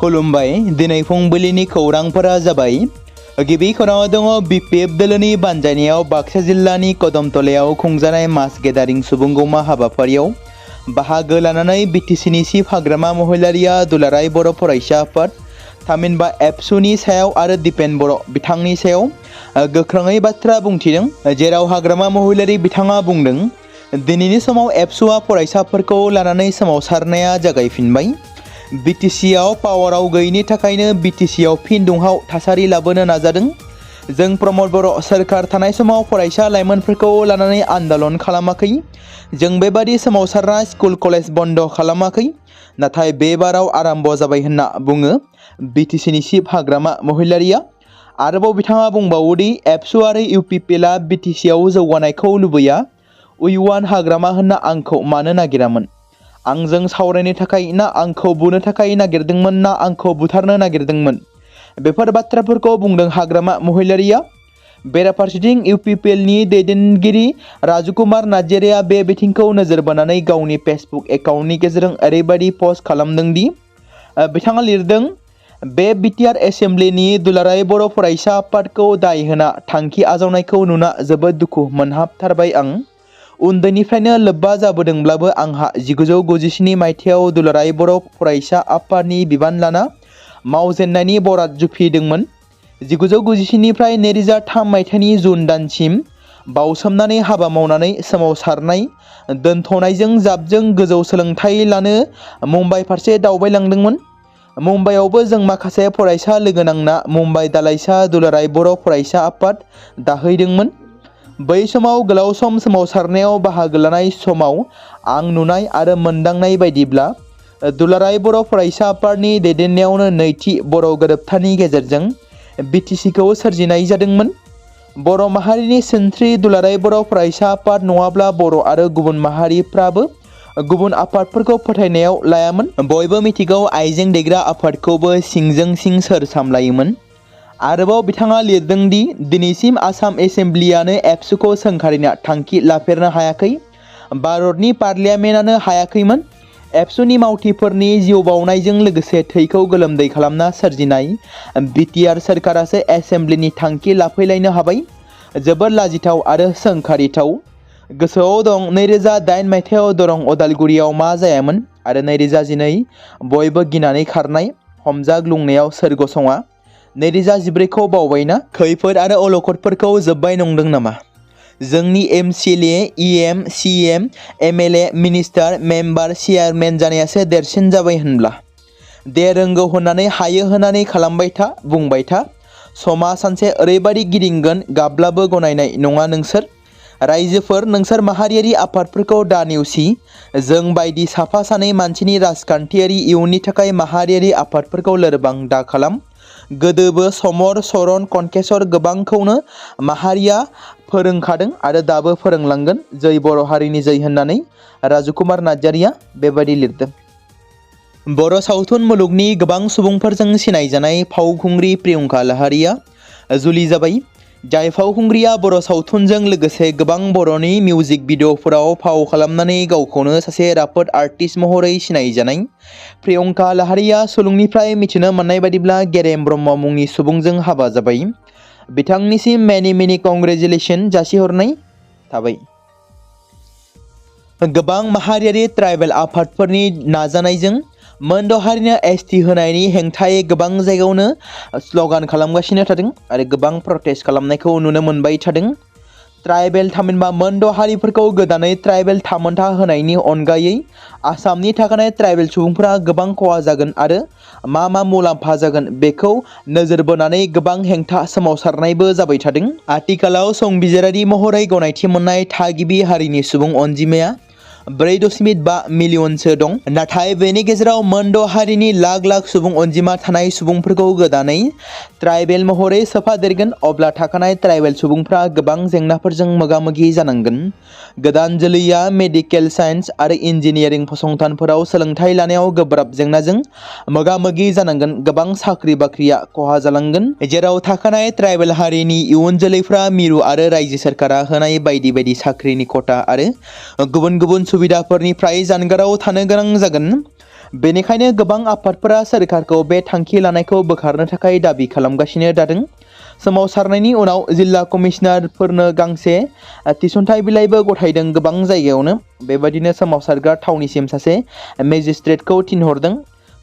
खुलुमबाय दिनै फुंबिलिनि खौरांफोरा जाबाय। गिबि खौराङाव दङ बिपिएफ दोलोनि बानजायनायाव बाक्सा जिल्लानि कदमतलायाव खुंजानाय मास गेदारिं सुबुंगौमा हाबाफारियाव बाहागो लानानै बिटिसिनि चिफ हाग्रामा महिलारिया दुलाराय बर' फरायसा आफाद थामहिनबा एबसुनि सायाव आरो दिपेन बर' बिथांनि सायाव गोख्रोङै बाथ्रा बुंथिदों। जेराव हाग्रामा महिलारि बिथाङा बुंदों, दिनैनि समाव एबसुआ फरायसाफोरखौ लानानै सोमावसारनाया जागायफिनबाय। बिटिसिआव पावाराव गैयैनि थाखायनो बिटिसिआव फिन दुंहाव थासारि लाबोनो नाजादों। जों प्रमद बर' सोरखार थानाय समाव फरायसा लाइमोनफोरखौ लानानै आन्दालन खालामाखै। जों बेबादि सोमावसारनाय स्कुल कलेज बन्द खालामाखै। नाथाय बे बाराव आराम्भ जाबाय होनना बुङो बिटिसिनि चिफ हाग्रामा महिलारिया। आरोबाव बिथाङा बुंबावोदि एबसु आरो इउपिपिएलआ बिटिसिआव जौगानायखौ लुबैया। उइवान हाग्रामा होनना आंखौ मानो नागिरामोन? आंजों सावरायनो थाखाय ना आंखौ बुनो थाखाय नागिरदोंमोन ना आंखौ बुथारनो नागिरदोंमोन? बेफोर बाथ्राफोरखौ बुंदों हाग्रामा महिलारिया। बेराफारसेथिं इउपिपिएलनि दैदेनगिरि राजकुमार नार्जारिया बे बिथिंखौ नोजोर बोनानै गावनि फेसबुक एकाउन्टनि गेजेरजों ओरैबायदि पस्ट खालामदों दि बिथाङा लिरदों, बे बिटिआर एसेम्ब्लिनि दुलाराय बर' फरायसा आफादखौ दाय होना थांखि आजावनायखौ नुना जोबोद दुखु मोनहाबथारबाय आं। उन्दैनिफ्रायनो लोब्बा जाबोदोंब्लाबो आंहा 1997 मायथाइयाव दुलाराय बर' फरायसा आफादनि बिबान लाना मावजेननायनि बराद जुफिदोंमोन। 1997 निफ्राय 2003 मायथाइनि जुन दानसिम बावसोमनानै हाबा मावनानै सोमावसारनाय दोनथ'नायजों जाबजों गोजौ सोलोंथाइ लानो मुम्बाइ फारसे दावबायलांदोंमोन। मुम्बाइआवबो जों माखासे फरायसा लोगो नांना मुम्बाइ दालाइसा दुलाराय बर' फरायसा आफाद दाहैदोंमोन। बै समाव गोलाव सम सोमावसारनायाव बाहागो लानाय समाव आं नुनाय आरो मोनदांनाय बायदिब्ला दुलाराय बर' फरायसा आफादनि दैदेननायावनो नैथि बर' गोरोबथानि गेजेरजों बिटिसिखौ सोरजिनाय जादोंमोन। बर' माहारिनि सोद्रोमा दुलाराय बर' फरायसा आफाद नङाब्ला बर' आरो गुबुन माहारिफ्राबो गुबुन आफादफोरखौ फोथायनायाव लायामोन। बयबो मिथिगौ आइजें दैग्रा आफादखौबो सिंजों सिं सोर सामलायोमोन। आरोबाव बिथाङा लिरदों दि दिनैसिम आसाम एसेम्ब्लियानो एबसुखौ सोंखारिनो थांखि लाफेरनो हायाखै। भारतनि पार्लियामेन्टआनो हायाखैमोन। एबसुनि मावथिफोरनि जिउ बावनायजों लोगोसे थैखौ गोलोमदै खालामना सोरजिनाय बिटिआर सोरखारासो एसेम्ब्लिनि थांखि लाफैलायनो हाबाय। जोबोद लाजिथाव आरो सोंखारिथाव। गोसोआव दं 2008 मायथाइयाव दरं अदालगुरियाव मा जायामोन आरो 2012 बयबो गिनानै खारनाय हमजाग्लुंनायाव सोर गसङा? 2014 खौ बावबायना? खैफोद आरो अलखदफोरखौ जोब्बाय नंदों नामा? जोंनि MCLA, EM, CM, MLA, minister, member, chairman जानायासो देरसिन जाबाय होनब्ला? दे रोंगौ होननानै हायो होननानै खालामबाय था, बुंबाय था। समा सानसे ओरैबादि गिदिंगोन गाब्लाबो गनायनाय नङा नोंसोर। रायजोफोर, नोंसोर माहारियारि आफादफोरखौ दा नेवसि। जों बायदि साफा सानै मानसिनि राजखान्थियारि इयुननि थाखाय माहारियारि आफादफोरखौ लोरबां दा खालाम। गोदोबो समर, चरण, कनकेसर गोबांखौनो माहारिया फोरोंखादों आरो दाबो फोरोंलांगोन। जै बर' हारिनि जै होननानै राजकुमार नार्जारिया बेबायदि लिरदों। बर' सावथुन मुलुगनि गोबां सुबुंफोरजों सिनायजानाय फावखुंग्रि प्रियंका लाहारिया जुलि जाबाय। जाय फावखुंग्रिया बर' सावथुनजों लोगोसे गोबां बर'नि मिउजिक भिडिअफोराव फाव खालामनानै गावखौनो सासे राफोद आर्टिस्ट महरै सिनायजानाय प्रियंका लाहारिया सुलुंनिफ्राय मिथिनो मोननाय बादिब्ला गेरेम ब्रह्म मुंनि सुबुंजों हाबा जाबाय। बिथांनिसिम मेनि कंग्रेचुलेसन जासिहरनाय थाबाय। गोबां माहारियारि ट्राइबेल आफादफोरनि नाजानायजों मोनद' हारिनो एसटि होनायनि हेंथायै गोबां जायगायावनो स्लगान खालामगासिनो थादों आरो गोबां प्रटेस्ट खालामनायखौ नुनो मोनबाय थादों। ट्राइबेल थामहिनबा मोनद' हारिफोरखौ गोदानै ट्राइबेल थामोनथा होनायनि अनगायै आसामनि थाखानाय ट्राइबेल सुबुंफोरा गोबां खहा जागोन आरो मा मुलाम्फा जागोन बेखौ नोजोर बोनानै गोबां हेंथा सोमावसारनायबो जाबाय थादों। आथिखालाव संबिजिरारि महरै गनायथि मोननाय थागिबि हारिनि सुबुं अनजिमाया 4.5 मिलियनसो दं। नाथाय बेनि गेजेराव मोनद' हारिनि लाख लाख सुबुं अनजिमा थानाय सुबुंफोरखौ गोदानै ट्राइबेल महरै सोफादेरगोन अब्ला थाखानाय ट्राइबेल सुबुंफ्रा गोबां जेंनाफोरजों मोगा-मोगि जानांगोन। गोदान जोलैया मेडिकेल साइन्स आरो इन्जिनियारिं फसंथानफोराव सोलोंथाइ लानायाव गोब्राब जेंनाजों मोगा-मोगि जानांगोन। गोबां साख्रि बाख्रिया खहा जालांगोन। जेराव थाखानाय ट्राइबेल हारिनि इयुन जोलैफ्रा मिरु आरो रायजो सोरखारा होनाय बायदि बायदि साख्रिनि खथा आरो गुबुन गुबुन सुबिदाफोरनिफ्राय जानगाराव थानो गोनां जागोन। बेनिखायनो गोबां आफादफोरा सोरखारखौ बे थांखि लानायखौ बोखारनो थाखाय दाबि खालामगासिनो जादों। सोमावसारनायनि उनाव जिल्ला कमिशनारफोरनो गांसे थिसनथाइ बिलाइबो गथायदों। गोबां जायगायावनो बेबायदिनो सोमावसारग्रा थावनिसिम सासे मेजिस्ट्रेटखौ थिनहरदों।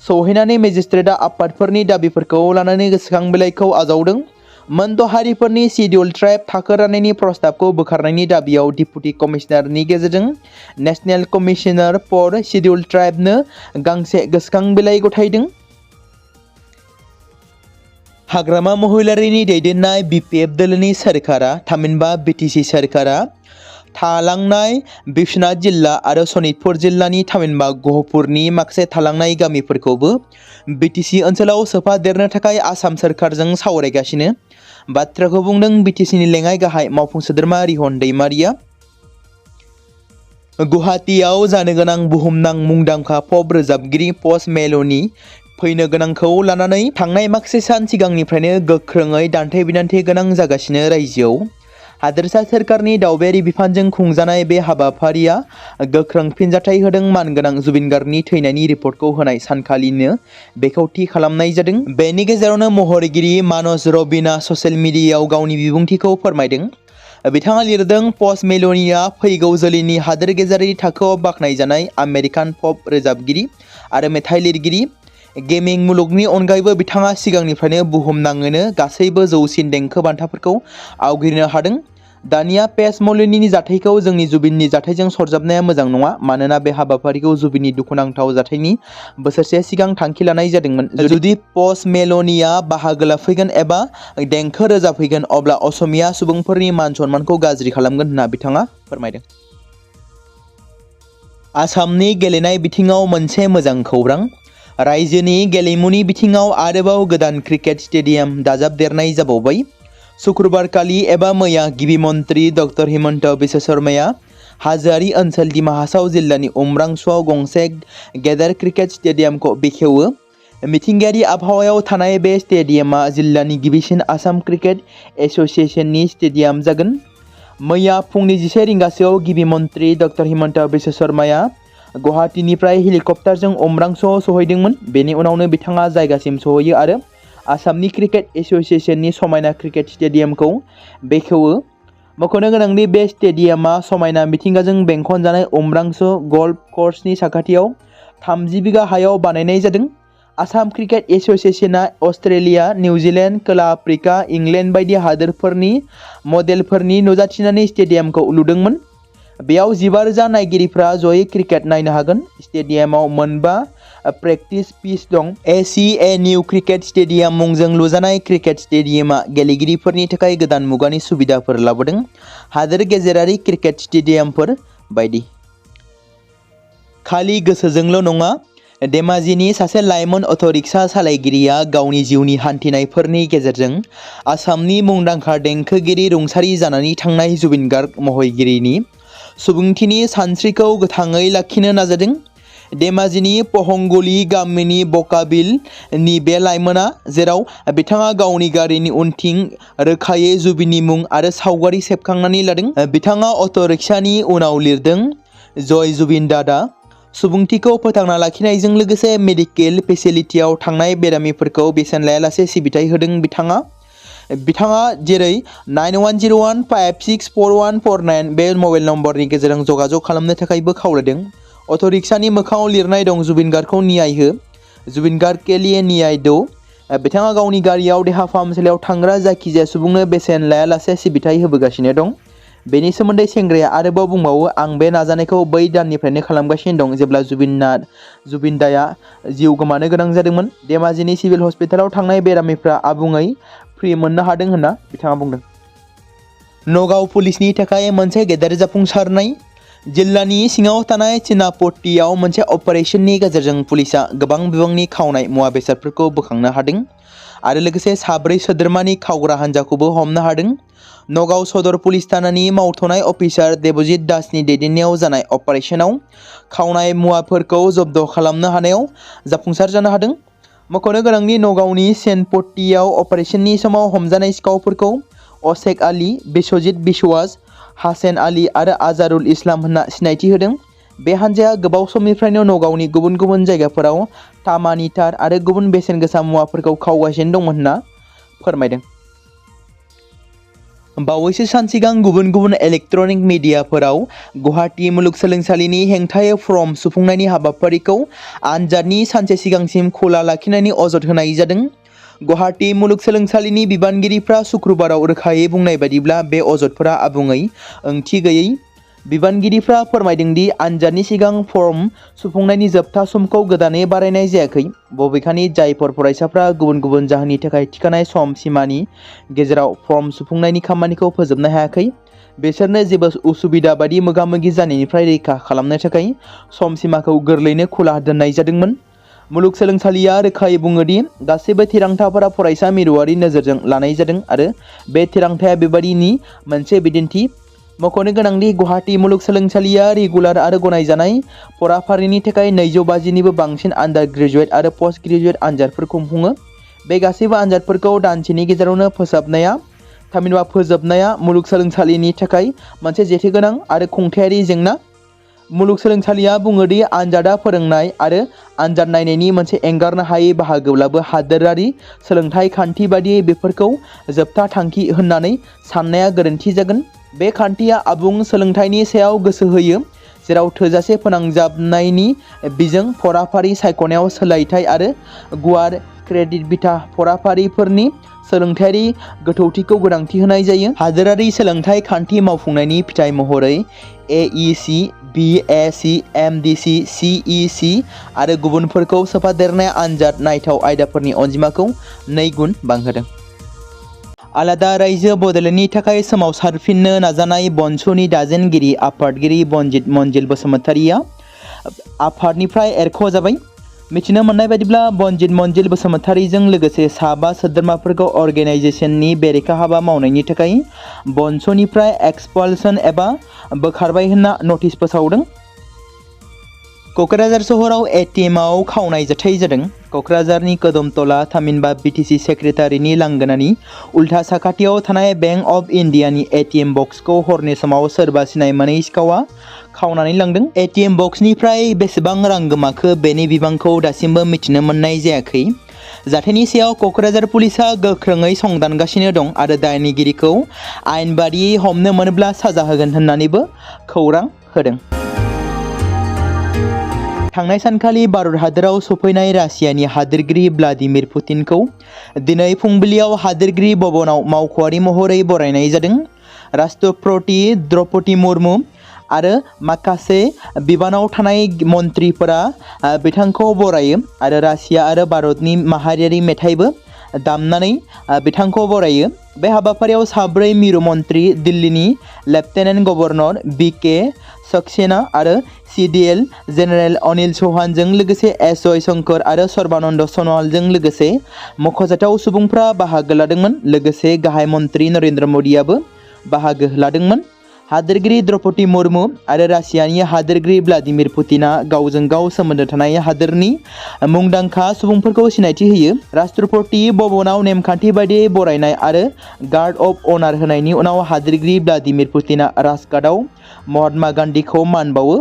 सौहैनानै मेजिस्ट्रेटआ आफादफोरनि दाबिफोरखौ लानानै गोसोखां बिलाइखौ आजावदों। मोनद' हारिफोरनि शिडिउल ट्राइब थाखो राननायनि प्रस्ताबखौ बोखारनायनि दाबियाव डिपुटि कमिशनारनि गेजेरजों नेशनेल कमिशनार फर शिडिउल ट्राइबनो गांसे गोसोखां बिलाइ गथायदों। हाग्रामा महिलारिनि दैदेननाय BPF दोलोनि सोरखारा थामहिनबा BTC सोरखारा थालांनाय बिश्वनाथ जिल्ला आरो सनितपुर जिल्लानि थामहिनबा गहपुरनि माखासे थालांनाय गामिफोरखौबो BTC ओनसोलाव सोफादेरनो थाखाय आसाम सोरखारजों सावरायगासिनो। बाथ्राखौ बुंदों BTCनि लेङाइ गाहाय मावफुं सोद्रोमा रिहन दैमारिया। गुवाहाटीआव जानो गोनां बुहुमनां मुंदांखा पप रोजाबगिरि पस्ट मेल'नि फैनो गोनांखौ लानानै थांनाय माखासे सान सिगांनिफ्रायनो गोख्रोङै दान्थे बिदान्थे गोनां जागासिनो। रायजोआव हादोरसा सोरखारनि दावबायारि बिफानजों खुंजानाय बे हाबाफारिया गोख्रों फिनजाथाय होदों। मानगोनां जुबिन गार्गनि थैनायनि रिपर्टखौ होनाय सानखालिनो बेखौ थि खालामनाय जादों। बेनि गेजेरावनो महरगिरि मानस रबिनआ ससियेल मिडियायाव गावनि बिबुंथिखौ फोरमायदों। बिथाङा लिरदों, पस्ट मेल'निया फैगौ जोलैनि हादोर गेजेरारि थाखोआव बाख्नायजानाय आमेरिकान पप रोजाबगिरि आरो मेथाइ लिरगिरि। गेमिं मुलुगनि अनगायैबो बिथाङा सिगांनिफ्रायनो बुहुमनाङैनो गासैबो जौसिन देंखो बान्थाफोरखौ आवग्रिनो हादों। दानिया पेस मलिनीनि जाथायखौ जोंनि जुबिननि जाथायजों सरजाबनाया मोजां नङा, मानोना बे हाबाफारिखौ जुबिननि दुखुनांथाव जाथायनि बोसोरसे सिगां थांखि लानाय जादोंमोन। जुदि पस्ट मेल'निया बाहागो लाफैगोन एबा देंखो रोजाबफैगोन, अब्ला असमिया सुबुंफोरनि मान सन्मानखौ गाज्रि खालामगोन होनना बिथाङा फोरमायदों। आसामनि गेलेनाय बिथिङाव मोनसे मोजां खौरां। रायजोनि गेलेमुनि बिथिङाव आरोबाव गोदान क्रिकेट स्टेडियाम दाजाबदेरनाय जाबावबाय। शुक्रबारखालि एबा मैया गिबि मन्त्रि डक्टर हिमन्त बिश्व शर्माया हाजोआरि ओनसोल दिमा हासाव जिल्लानि उमरांसुआव गंसे गेदेर क्रिकेट स्टेडियामखौ बेखेवो। मिथिंगायारि आबहावायाव थानाय बे स्टेडियामा जिल्लानि गिबिसिन आसाम क्रिकेट एस'सिएशननि स्टेडियाम जागोन। मैया फुंनि 11 रिंगासोआव गिबि मन्त्रि डक्टर हिमन्त बिश्व शर्माया गुवाहाटीनिफ्राय हेलिकप्टारजों उमरांसुआव सहैदोंमोन। बेनि उनावनो बिथाङा जायगासिम सहैयो आरो आसामनि क्रिकेट एस'सिएशननि समायना क्रिकेट स्टेडियामखौ बेखेवो। मख'नो गोनांदि बे स्टेडियामा समायना मिथिंगाजों बेंखनजानाय उमरांसु गल्फ कर्सनि साखाथियाव 30 बिगा हायाव बानायनाय जादों। आसाम क्रिकेट एस'सिएशना अस्ट्रेलिया, निउजिलेन्ड, खोला आफ्रिका, इंलेन्ड बायदि हादोरफोरनि मडेलफोरनि नुजाथिनानै स्टेडियामखौ लुदोंमोन। बेयाव 15,000 नायगिरिफ्रा जयै क्रिकेट नायनो हागोन। स्टेडियामाव मोनबा प्रेक्टिस पिच दं। ACA निउ क्रिकेट स्टेडियाम मुंजों लुजानाय क्रिकेट स्टेडियामा गेलेगिरिफोरनि थाखाय गोदान मुगानि सुबिदाफोर लाबोदों, हादोर गेजेरारि क्रिकेट स्टेडियामफोर बायदि। खालि गोसोजोंल' नङा। धेमाजिनि सासे लाइमोन अट'रिक्सा सालायगिरिया गावनि जिउनि हान्थिनायफोरनि गेजेरजों आसामनि मुंदांखा देंखोगिरि रुंसारि जानानै थांनाय जुबिन गार्ग महरगिरिनि सुबुंथिनि सानस्रिखौ गोथाङै लाखिनो नाजादों। धेमाजिनि पहंगुली गामिनि बकाबिलनि बे लाइमोना, जेराव बिथाङा गावनि गारिनि उनथिं रोखायै जुबिननि मुं आरो सावगारि सेबखांनानै लादों, बिथाङा अट'रिक्सानि उनाव लिरदों, जय जुबिन दादा। सुबुंथिखौ फोथांना लाखिनायजों लोगोसे मेडिकेल फेसिलिटियाव थांनाय बेरामिफोरखौ बेसेन लायालासे सिबिथाय होदों। बिथाङा जेरै 9101564149 बे मबाइल नम्बरनि गेजेरजों जगाजग खालामनो थाखायबो खावलायदों। अट'रिक्सानि मोखाङाव लिरनाय दं, जुबिन गार्गखौ न्याय हो, जुबिन गार्ग के लिए न्याय दो। बिथाङा गावनि गारियाव देहा फाहामसालियाव थांग्रा जायखिजाया सुबुंनो बेसेन लायालासे सिबिथाय होबोगासिनो दं। बेनि सोमोन्दै सेंग्राया आरोबाव बुंबावो, आं बे नाजानायखौ बै दाननिफ्रायनो खालामगासिनो दं जेब्ला जुबिन दाया जिउ गोमानो गोनां जादोंमोन। धेमाजिनि सिभिल हस्पिटालाव थांनाय बेरामिफ्रा आबुङै फ्रि मोननो हादों होनना बिथाङा बुंदों। नगाव पुलिसनि थाखाय मोनसे गेदेर जाफुंसारनाय। जिल्लानि सिङाव थानाय चिनापट्टियाव मोनसे अपारेशननि गेजेरजों पुलिसआ गोबां बिबांनि खावनाय मुवा बेसादफोरखौ बोखांनो हादों आरो लोगोसे 4 सोद्रोमानि खावग्रा हान्जाखौबो हमनो हादों। नगाव सदर पुलिस थानानि मावथ'नाय अफिसार देबजित दासनि दैदेननायाव जानाय अपारेशनाव खावनाय मुवाफोरखौ जब्द खालामनो हानायाव जाफुंसार जानो हादों। मख'नो गोनांदि नगावनि सेनपट्टियाव अपारेशननि समाव हमजानाय सिखावफोरखौ अशेक आली, बिश्वजित बिश्वास, हासेन आली आरो आजारुल इस्लाम होनना सिनायथि होदों। बे हानजाया गोबाव समनिफ्रायनो नगावनि गुबुन गुबुन जायगाफोराव तामानि तार आरो गुबुन बेसेन गोसा मुवाफोरखौ खावगासिनो दंमोन होनना फोरमायदों। बावैसो सान सिगां गुबुन गुबुन इलेक्ट्रनिक मिडियाफोराव गुवाहाटी मुलुगसोलोंसालिनि हेंथायै फर्म सुफुंनायनि हाबाफारिखौ आनजादनि सानसे सिगांसिम खुला लाखिनायनि अजद होनाय जादों। गुवाहाटी मुलुगसोलोंसालिनि बिबानगिरिफ्रा शुक्रबाराव रोखायै बुंनाय बायदिब्ला बे अजदफोरा आबुङै ओंथि गैयै। बिबानगिरिफ्रा फोरमायदों दि आनजादनि सिगां फर्म सुफुंनायनि जोबथा समखौ गोदानै बारायनाय जायाखै। बबेखानि जायफोर फरायसाफ्रा गुबुन गुबुन जाहोननि थाखाय थिखानाय सम सिमानि गेजेराव फर्म सुफुंनायनि खामानिखौ फोजोबनो हायाखै बिसोरनो जेबो उसुबिदा बायदि मोगा-मोगि जानायनिफ्राय रैखा खालामनो थाखाय सम सिमाखौ गोरलैयैनो खुला दोननाय जादोंमोन। मुलुगसोलोंसालिया रोखायै बुङो दि गासैबो थिरांथाफोरा फरायसा मिरुआरि नोजोरजों लानाय जादों आरो बे थिरांथाया बेबादिनि मोनसे बिदिन्थि। मख'नो गोनांदि गुवाहाटी मुलुगसोलोंसालिया रेगुलार आरो गनायजानाय फराफारिनि थाखाय 250निबो बांसिन आन्डार ग्रेजुएट आरो पस्ट ग्रेजुएट आनजादफोर खुंफुङो। बे गासैबो आनजादफोरखौ दानसेनि गेजेरावनो फोजोबनाया मुलुगसोलोंसालिनि थाखाय मोनसे जेथोगोनां आरो खुंथायारि जेंना। मुलुगसोलोंसालिया बुङो दि आनजादा फोरोंनाय आरो आनजाद नायनायनि मोनसे एंगारनो हायै बाहागोब्लाबो हादोरारि सोलोंथाइ खान्थि बादियै बेफोरखौ जोबथा थांखि होननानै साननाया गोरोन्थि जागोन। बे खान्थिया आबुं सोलोंथाइनि सायाव गोसो होयो, जेराव थोजासे फोनांजाबनायनि बिजों फराफारि सायख'नायाव सोलायथाय आरो गुवार क्रेडिट बिथा फराफारिफोरनि सोलोंथायारि गोथौथिखौ गोनांथि होनाय जायो। हादोरारि सोलोंथाइ खान्थि मावफुंनायनि फिथाय महरै AEC, BAC, MDC, CEC आरो गुबुनफोरखौ सोफादेरनाय आनजाद नायथाव आयदाफोरनि अनजिमाखौ 2 गुन बांहोदों। आलादा रायजो बड'लेण्डनि थाखाय सोमावसारफिननो नाजानाय बनस'नि दाजेनगिरि आफादगिरि बनजित मन्जिल बसुमतारिया आफादनिफ्राय एरख'जाबाय। मिथिनो मोननाय बायदिब्ला बनजित मन्जिल बसुमतारिजों लोगोसे सा5 सोद्रोमाफोरखौ अर्गेनाइजेसननि बेरेखा हाबा मावनायनि थाखाय बनस'निफ्राय एक्सपालसन एबा बोखारबाय होनना नटिस फोसावदों। क'क्राझार सहराव ATMआव खावनाय जाथाय जादों। क'क्राझारनि कदमतला थामहिनबा BTC सेक्रेटारिनि लांगोनानि उल्था साखाथियाव थानाय बैंक अफ इन्डियानि ATM बक्सखौ हरनि समाव सोरबा सिनाय मोनै सिखावा खावनानै लांदों। ATM बक्सनिफ्राय बेसेबां रां गोमाखो बेनि बिबांखौ दासिमबो मिथिनो मोननाय जायाखै। जाथायनि सायाव क'क्राझार पुलिसआ गोख्रोङै संदानगासिनो दं आरो दायनिगिरिखौ आयेन बादियै हमनो मोनोब्ला साजा होगोन होननानैबो खौरां होदों। थांनाय सानखालि भारत हादराव सफैनाय रासियानि हादोरगिरि व्लादिमिर पुतिनखौ दिनै फुंबिलियाव हादोरगिरि भवनाव मावख'आरि महरै बरायनाय जादों। राष्ट्रपति द्रौपदी मुर्मु आरो माखासे बिबानाव थानाय मन्थ्रिफोरा बिथांखौ बरायो आरो रासिया आरो भारतनि माहारियारि मेथाइबो दामनानै बिथांखौ बरायो। बे हाबाफारियाव 4 मिरु मन्थ्रि, दिल्लीनि लेफ्टेनेन्ट गभर्नर BK सक्सेना आरो CDL जेनेरेल अनिल चौहानजों लोगोसे S जयशंकर आरो सर्बानन्द सन'वालजों लोगोसे मख'जाथाव सुबुंफ्रा बाहागो लादोंमोन। लोगोसे गाहाय मन्थ्रि नरेन्द्र मोदीआबो बाहागो लादोंमोन। हादोरगिरि द्रौपदी मुर्मु आरो रासियानि हादोरगिरि व्लादिमिर पुतिना गावजों गाव सोमोन्दो थानाय हादोरनि मुंदांखा सुबुंफोरखौ सिनायथि होयो। राष्ट्रपति भवनाव नेमखान्थि बायदियै बरायनाय आरो गार्ड अफ अनार होनायनि उनाव हादोरगिरि व्लादिमिर पुतिना राजघाटआव महात्मा गान्धीखौ मान बावो।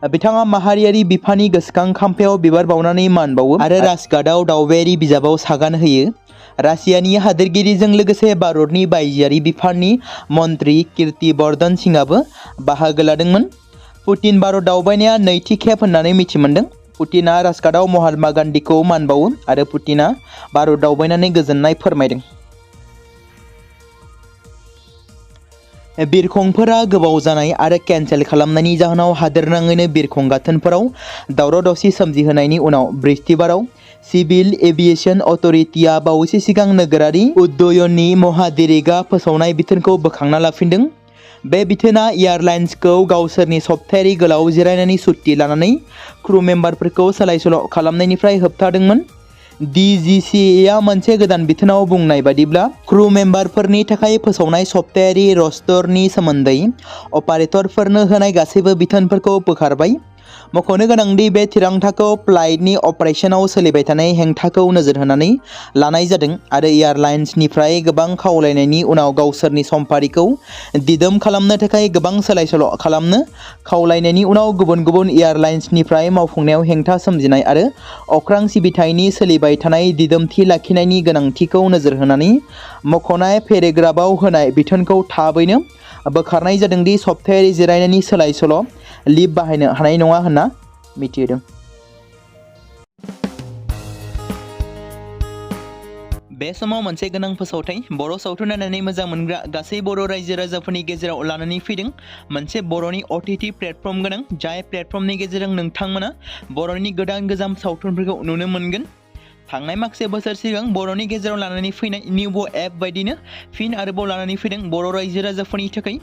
बिथाङा माहारियारि बिफानि गोसोखां खाम्फायाव बिबार बावनानै मान बावो आरो राजघाटआव दावबायारि बिजाबाव सागान होयो। रासियानि हादोरगिरिजों लोगोसे भारतनि बायजोआरि बिफाननि मन्थ्रि कीर्ति वर्धन सिंहआबो बाहागो लादोंमोन। पुतिन भारत दावबायनाया नैथि खेब होननानै मिथिमोनदों। पुतिना राजघाटआव महात्मा गान्धीखौ मान बावो आरो पुतिना भारत दावबायनानै गोजोननाय फोरमायदों। बिरखंफोरा गोबाव जानाय आरो केन्सेल खालामनायनि जाहोनाव हादोरनाङैनो बिरखं गाथोनफोराव दावराव-दावसि सोमजिहोनायनि उनाव बृहस्पतिबाराव सिभिल एभिएशन अथ'रिटिआ बावैसो सिगां नोगोरारि उड्डयननि महादिरेगा फोसावनाय बिथोनखौ बोखांना लाफिनदों। बे बिथोना एयारलाइन्सखौ गावसोरनि सप्तायारि गोलाव जिरायनायनि सुत्ति लानानै क्रू मेम्बारफोरखौ सोलाय-सोल' खालामनायनिफ्राय होबथादोंमोन। DGCAआ मोनसे गोदान बिथोनाव बुंनाय बादिब्ला क्रू मेम्बारफोरनि थाखाय फोसावनाय सप्तायारि रस्टरनि सोमोन्दै अपारेटरफोरनो होनाय गासैबो बिथोनफोरखौ बोखारबाय। मख'नो गोनांदि बे थिरांथाखौ फ्लाइटनि अपारेशनाव सोलिबाय थानाय हेंथाखौ नोजोर होनानै लानाय जादों आरो एयारलाइन्सनिफ्राय गोबां खावलायनायनि उनाव गावसोरनि समफारिखौ दिदोम खालामनो थाखाय गोबां सोलाय-सोल' खालामनो खावलायनायनि उनाव गुबुन गुबुन एयारलाइन्सनिफ्राय मावफुंनायाव हेंथा सोमजिनाय आरो अख्रां सिबिथायनि सोलिबाय थानाय दिदोमथि लाखिनायनि गोनांथिखौ नोजोर होनानै मख'नाय पेरेग्राफआव होनाय बिथोनखौ थाबैनो बोखारनाय जादोंदि सप्तायारि जिरायनायनि सोलाय-सोल' लिभ बाहायनो हानाय नङा होनना मिथिहोदों। बे समाव मोनसे गोनां फोसावथाय बर' सावथुन नायनानै मोजां मोनग्रा गासै बर' रायजो राजाफोरनि गेजेराव लानानै फैदों मोनसे बर'नि OTT प्लेटफर्म गोनां जाय प्लेटफर्मनि गेजेरजों नोंथांमोना बर'नि गोदान गोजाम सावथुनफोरखौ नुनो मोनगोन। थांनाय माखासे बोसोर सिगां बर'नि गेजेराव लानानै फैनाय निउबो एप बायदिनो फिन आरोबाव लानानै फैदों बर' रायजो राजाफोरनि थाखाय।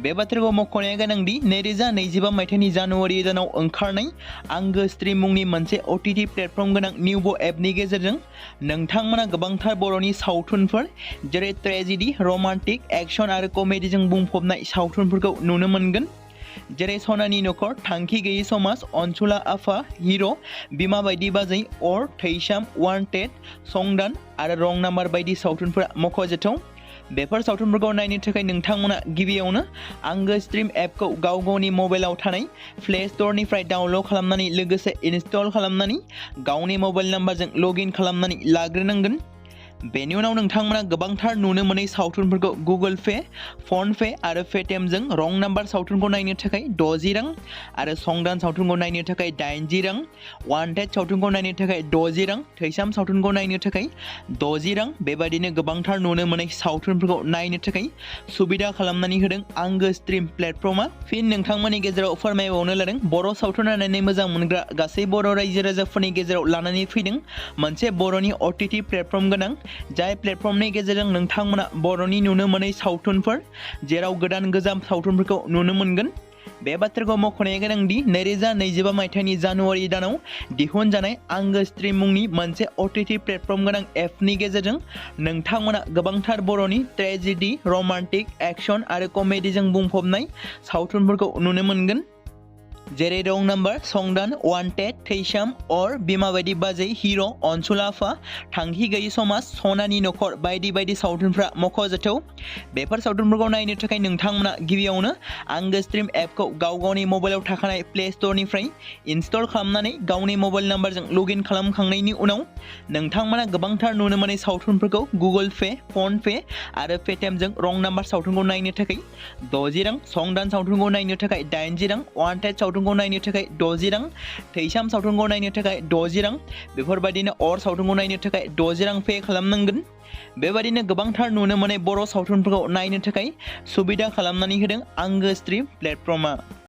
बे बाथ्राखौ मख'नाया गोनांदि 2025 मायथाइनि जानुवारि दानाव ओंखारनाय आंगो स्ट्रीम मुंनि मोनसे OTT प्लेटफर्म गोनां निउबो एपनि गेजेरजों नोंथांमोना गोबांथार बर'नि सावथुनफोर जेरै ट्रेजेडी, रमान्टिक, एक्शन आरो कमेडीजों बुंफबनाय सावथुनफोरखौ नुनो मोनगोन। जेरै सनानि नखर, थांखि गैयै समाज, अनसुला आफा, हिर', बिमा बायदि बाजै, अर, थैसाम, वान्टेड, संदान आरो रं नाम्बार बायदि सावथुनफोरा मख'जाथाव। बेफोर सावथुनफोरखौ नायनो थाखाय नोंथांमोना गिबियावनो आंगो स्ट्रीम एपखौ गावनि मबाइलाव थानाय प्ले स्ट'रनिफ्राय डाउनल'ड खालामनानै लोगोसे इनस्टल खालामनानै गावनि मबाइल नाम्बारजों लगइन खालामनानै लाग्रोनांगोन। बेनि उनाव नोंथांमोना गोबांथार नुनो मोनै सावथुनफोरखौ गुगोल पे, फन पे आरो पेटिएमजों रं नाम्बार सावथुनखौ नायनो थाखाय 60 रां आरो संदान सावथुनखौ नायनो थाखाय 80 रां, वान्टेड सावथुनखौ नायनो थाखाय 60 रां, थैसाम सावथुनखौ नायनो थाखाय 60 रां बेबायदिनो गोबांथार नुनो मोनै सावथुनफोरखौ नायनो थाखाय सुबिदा खालामनानै होदों आंगो स्ट्रीम प्लेटफर्मा। फिन नोंथांमोननि गेजेराव फोरमायबावनो लादों बर' सावथुन नायनानै मोजां मोनग्रा गासै बर' रायजो राजाफोरनि गेजेराव लानानै फैदों मोनसे बर'नि OTT प्लेटफर्म गोनां जाय प्लेटफर्मनि गेजेरजों नोंथांमोना बर'नि नुनो मोनै सावथुनफोर जेराव गोदान गोजाम सावथुनफोरखौ नुनो मोनगोन। बे बाथ्राखौ मख'नाया गोनांदि 2025 मायथाइनि जानुवारि दानाव दिहुनजानाय आंगो स्ट्रीम मुंनि मोनसे OTT प्लेटफर्म गोनां एपनि गेजेरजों नोंथांमोना गोबांथार बर'नि ट्रेजेडी, रमान्टिक, एक्शन आरो कमेडीजों बुंफबनाय सावथुनफोरखौ नुनो मोनगोन। जेरै रं नाम्बार, संदान, वान्टेड, थैसाम, अर, बिमा बायदि बाजै, हिर', अनसुला आफा, थांखि गैयै समाज, सनानि नखर बायदि बायदि सावथुनफ्रा मख'जाथाव। बेफोर सावथुनफोरखौ नायनो थाखाय नोंथांमोना गिबियावनो आंगो स्ट्रीम एपखौ गावनि मबाइलाव थाखानाय प्ले स्ट'रनिफ्राय इनस्टल खालामनानै गावनि मबाइल नाम्बारजों लगइन खालामखांनायनि उनाव नोंथांमोना गोबांथार नुनो मोनै सावथुनफोरखौ गुगोल पे, फन पे आरो पेटिएमजों रं नाम्बार सावथुनखौ नायनो थाखाय 60 रां, संदान सावथुनखौ नायनो थाखाय 80 रां, वान्टेड सावथुनखौ नायनो थाखाय 60 रां, थैसाम सावथुनखौ नायनो थाखाय 60 रां बेफोरबायदिनो अर सावथुनखौ नायनो थाखाय 60 रां पे खालामनांगोन। बेबायदिनो गोबांथार नुनो मोनै बर' सावथुनफोरखौ नायनो थाखाय सुबिदा खालामनानै होदों आंगो स्ट्रीम प्लेटफर्मा।